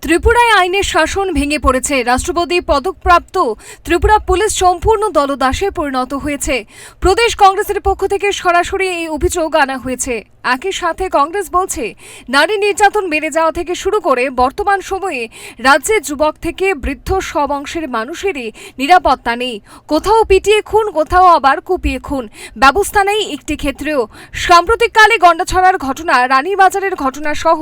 ত্রিপুরায় আইনের শাসন ভেঙে পড়েছে। রাষ্ট্রপতি পদকপ্রাপ্ত ত্রিপুরা পুলিশ সম্পূর্ণ দলদাসে পরিণত হয়েছে। প্রদেশ কংগ্রেসের পক্ষ থেকে সরাসরি এই অভিযোগ আনা হয়েছে। একই সাথে কংগ্রেস বলছে, নারী নির্যাতন বেড়ে যাওয়া থেকে শুরু করে বর্তমান সময়ে রাজ্যের যুবক থেকে বৃদ্ধ সব অংশের মানুষেরই নিরাপত্তা নেই। কোথাও পিটিয়ে খুন, কোথাও আবার কুপিয়ে খুন, ব্যবস্থা নেই একটি ক্ষেত্রেও। সাম্প্রতিককালে গন্ডাছড়ার ঘটনা, রানীবাজারের ঘটনা সহ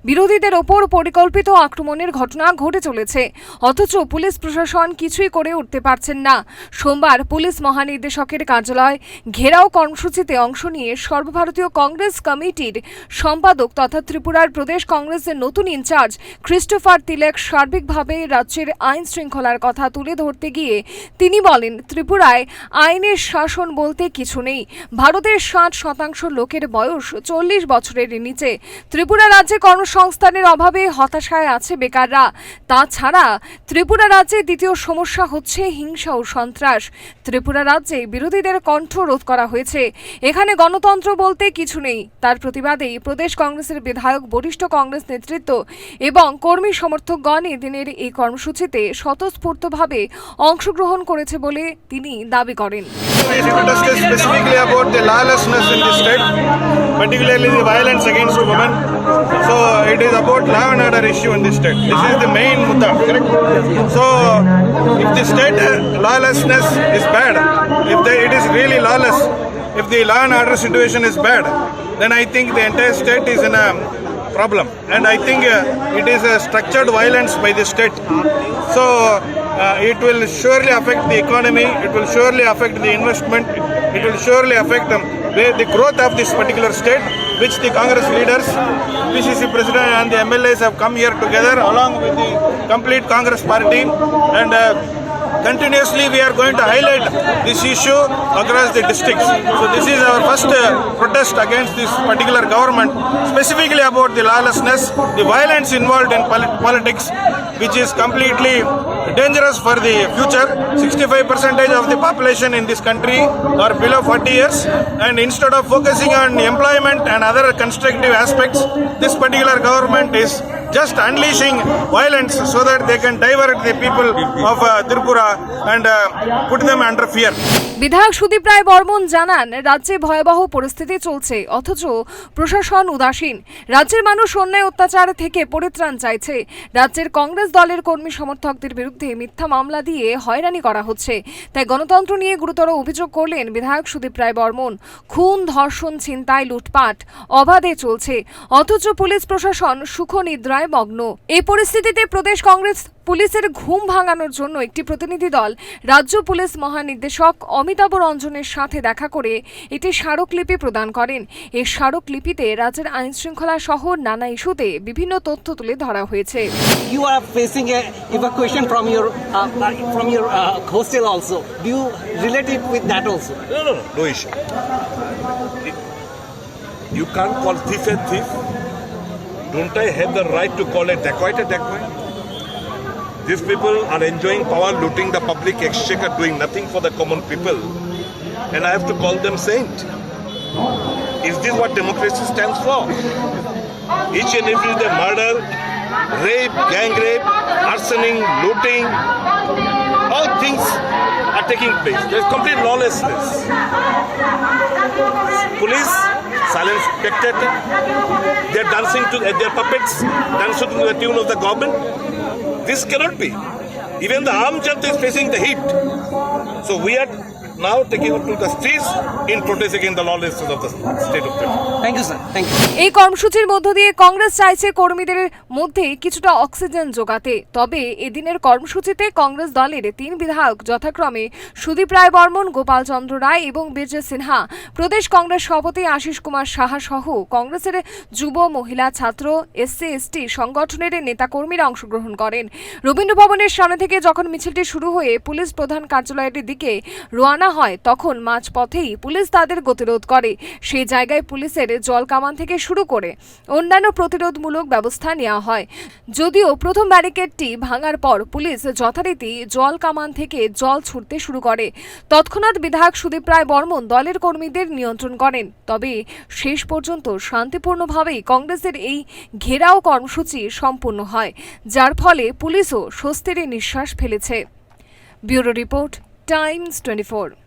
বিরোধীদের ওপর পরিকল্পিত আক্রমণের ঘটনা ঘটে চলেছে, অথচ পুলিশ প্রশাসন কিছুই করে উঠতে পারছেন না। সোমবার পুলিশ মহানির্দেশকের কার্যালয় ঘেরাও কর্মসূচিতে অংশ নিয়ে সর্বভারতীয় কংগ্রেস কমিটির সম্পাদক তথা ত্রিপুরার প্রদেশ কংগ্রেসের নতুন ইনচার্জ ক্রিস্টোফার তিলক সার্বিকভাবে রাজ্যের আইন শৃঙ্খলার কথা তুলে ধরতে গিয়ে তিনি বলেন, ত্রিপুরায় আইনের শাসন বলতে কিছু নেই। ভারতের 60% লোকের বয়স 40 বছরের নিচে। ত্রিপুরা রাজ্যে কর্মসংস্থানের অভাবে হতাশায় আছে বেকাররা। তাছাড়া ত্রিপুরা রাজ্যে দ্বিতীয় সমস্যা হচ্ছে হিংসা ও সন্ত্রাস। ত্রিপুরা রাজ্যে বিরোধীদের কণ্ঠ রোধ করা হয়েছে। এখানে গণতন্ত্র বলতে কিছু নেই। তার প্রতিবাদেই প্রদেশ কংগ্রেসের বিধায়ক, বরিষ্ঠ কংগ্রেস নেতৃত্ব এবং কর্মী সমর্থকগণ এদিনের এই কর্মসূচিতে স্বতঃস্ফূর্তভাবে অংশগ্রহণ করেছে বলে তিনি দাবি করেন। Specifically about the lawlessness in the state, particularly the violence against women. So it is about law and order issue in the state. This is the main mudda, correct? So if the state lawlessness is bad, if it is really lawless, if the law and order situation is bad, then I think the entire state is in a problem, and I think it is a structured violence by the state. So it will surely affect the economy, it will surely affect the investment, it will surely affect the growth of this particular state, which the Congress leaders, PCC President and the MLAs have come here together along with the complete Congress party, and continuously we are going to highlight this issue across the districts. So this is our first protest against this particular government, specifically about the lawlessness, the violence involved in politics, which is completely dangerous for the future. 65% of the population in this country are below 40 years, and instead of focusing on employment and other constructive aspects, this particular government is just unleashing violence so that they can divert the people of Tripura and put them under fear. বিধায়ক সুদীপ রায় বর্মন জানান, রাজ্যে ভয়াবহ পরিস্থিতি চলছে, অথচ প্রশাসন উদাসীন। রাজ্যের মানুষ অন্যায় অত্যাচার থেকে পরিত্রাণ চাইছে। রাজ্যের কংগ্রেস দলের কর্মী সমর্থকদের বিরুদ্ধে মিথ্যা মামলা দিয়ে হয়রানি করা হচ্ছে। তাই গণতন্ত্র নিয়ে গুরুতর অভিযোগ করলেন বিধায়ক সুদীপ রায় বর্মন। খুন, ধর্ষণ, ছিনতাই, লুটপাট অবাধে চলছে, অথচ পুলিশ প্রশাসন সুখ নিদ্রায় মগ্ন। এই পরিস্থিতিতে প্রদেশ কংগ্রেস পুলিশের ঘুম ভাঙানোর জন্য একটি প্রতিনিধি দল রাজ্য পুলিশ মহানির্দেশক অমিতাভ রঞ্জনের সাথে দেখা করে একটি স্মারকলিপি প্রদান করেন। এই স্মারকলিপিতে রাজ্যের আইন শৃঙ্খলা সহ নানা ইস্যুতে বিভিন্ন তথ্য তুলে ধরা হয়েছে। You are facing a evacuation from your hostel also. Do you relate it with that also? No issue. You can't call thief a thief. Don't I have the right to call a dacoit a dacoit? These people are enjoying power, looting the public exchequer, doing nothing for the common people, and I have to call them saint. Is this what democracy stands for? Each and every day murder, rape, gang rape, arsoning, looting, all things are taking place. There's complete lawlessness. Police, silent spectator, they're dancing to their puppets, dancing to the tune of the government. This cannot be. Even the armed junta is facing the heat. So we are now taking up to the streets in protest against the lawlessness of the state of Kerala. Thank you, sir. Thank you. এই কর্মসূচির মধ্য দিয়ে কংগ্রেস চাইছে কর্মীদের মধ্যে কিছুটা oxygen যোগাতে। তবে এদিনের কর্মসূচিতে কংগ্রেস দলের 3 বিধায়ক যথাক্রমে সুদীপ রায় বর্মন, গোপাল চন্দ্র রায় এবং বিজে সিনহা, প্রদেশ কংগ্রেস সভাপতি আশিস কুমার সাহা সহ কংগ্রেসের যুব, মহিলা, ছাত্র, এসসি, এসটি সংগঠনের নেতাকর্মীরা অংশগ্রহণ করেন। রবীন্দ্র ভবনের সামনে থেকে যখন মিছিলটি শুরু হয়ে পুলিশ প্রধান কার্যালয়ের দিকে রওনা হয় তখন মাঝপথেই পুলিশ তাদের গতিরোধ করে। সেই জায়গায় পুলিশের জল কামান থেকে শুরু করে অন্যান্য প্রতিরোধমূলক ব্যবস্থা নেওয়া হয়। যদিও প্রথম ব্যারিকেডটি ভাঙার পর পুলিশ যথারীতি জল কামান থেকে জল ছুটতে শুরু করে। তৎক্ষণাৎ বিধায়ক সুদীপ রায় বর্মন দলের কর্মীদের নিয়ন্ত্রণ করেন। তবে শেষ পর্যন্ত শান্তিপূর্ণভাবেই কংগ্রেসের এই ঘেরাও কর্মসূচি সম্পূর্ণ হয়, যার ফলে পুলিশও স্বস্তির নিঃশ্বাস ফেলেছে। Bureau report, Times 24।